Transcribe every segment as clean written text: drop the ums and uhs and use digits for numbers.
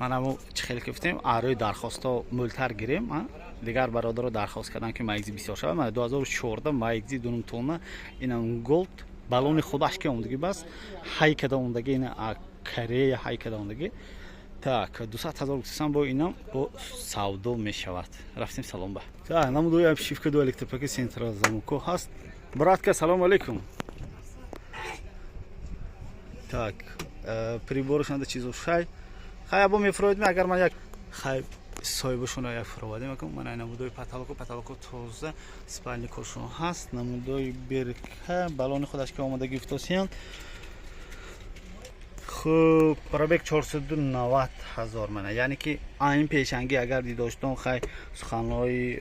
манаму чихел гуфтем арои дархосто мултар гирем дигар бародаро дархост кардан ки майгзи бисёр шавад. ман 2014 майгзи 2 тонна инам голд балони худаш ки омдаги бас ҳай када омдаги ина корея ҳай када омдаги так 200,000 гуфтам бо инам бо савдо мешавад. рафтем салом ба так намудои абшифка до электропаки централ замуко ҳаст. братка салому алейкум. так приборшанда чизо шай хай або мефроид ме агар ман як хай соҳибашона як фаровади мекунам. ман намудои паталоко тоза спальникошон ҳаст. намудои берка балони худаш ки омадагӣ фитосиянд. хуб пробег 490,000 мана яъне ки айн пешанги агар дидоштон хай суханҳои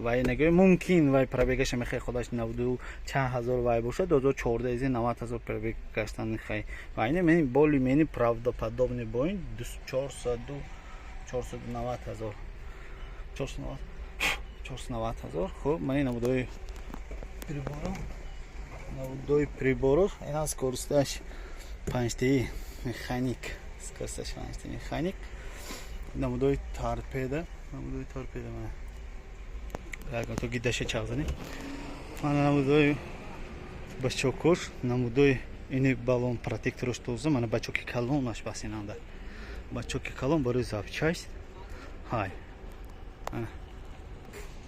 вай нагӯй мумкин вай пробегаша мехай худаш 90 чанд ҳазор вай бошад. 2014 90,000 пробег гаштан хай вайне мени боли мени правдоподобный боин 490,000 490,000. хуб мани намудои приборо ина скоросташ 5 механик скоросташ 5 механик. намудои торпеда мана ягон то гидаша чавзани мана намудои бачокур намудои ини балон протекторош тоза мана бачоки калонаш басинанда бачоки калон барои запчасть ҳай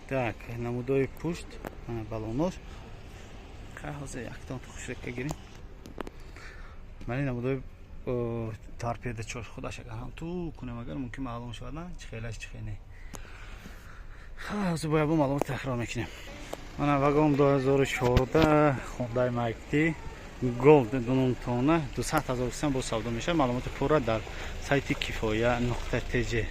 так намудои пушт мана балонош хай ҳозир яктон хушрекка гирем. мани намудои торпеда чош худаш агар ҳам ту кунем агар мумкин маълум шавад на чихелаш чихене ҳозир бояд бо маълумот такрор мекунем. мана вагон 2014 хондаи майкти голд 2 тонна 200,000 бо савдо мешавад. маълумоти пурра дар сайти кифоя.tg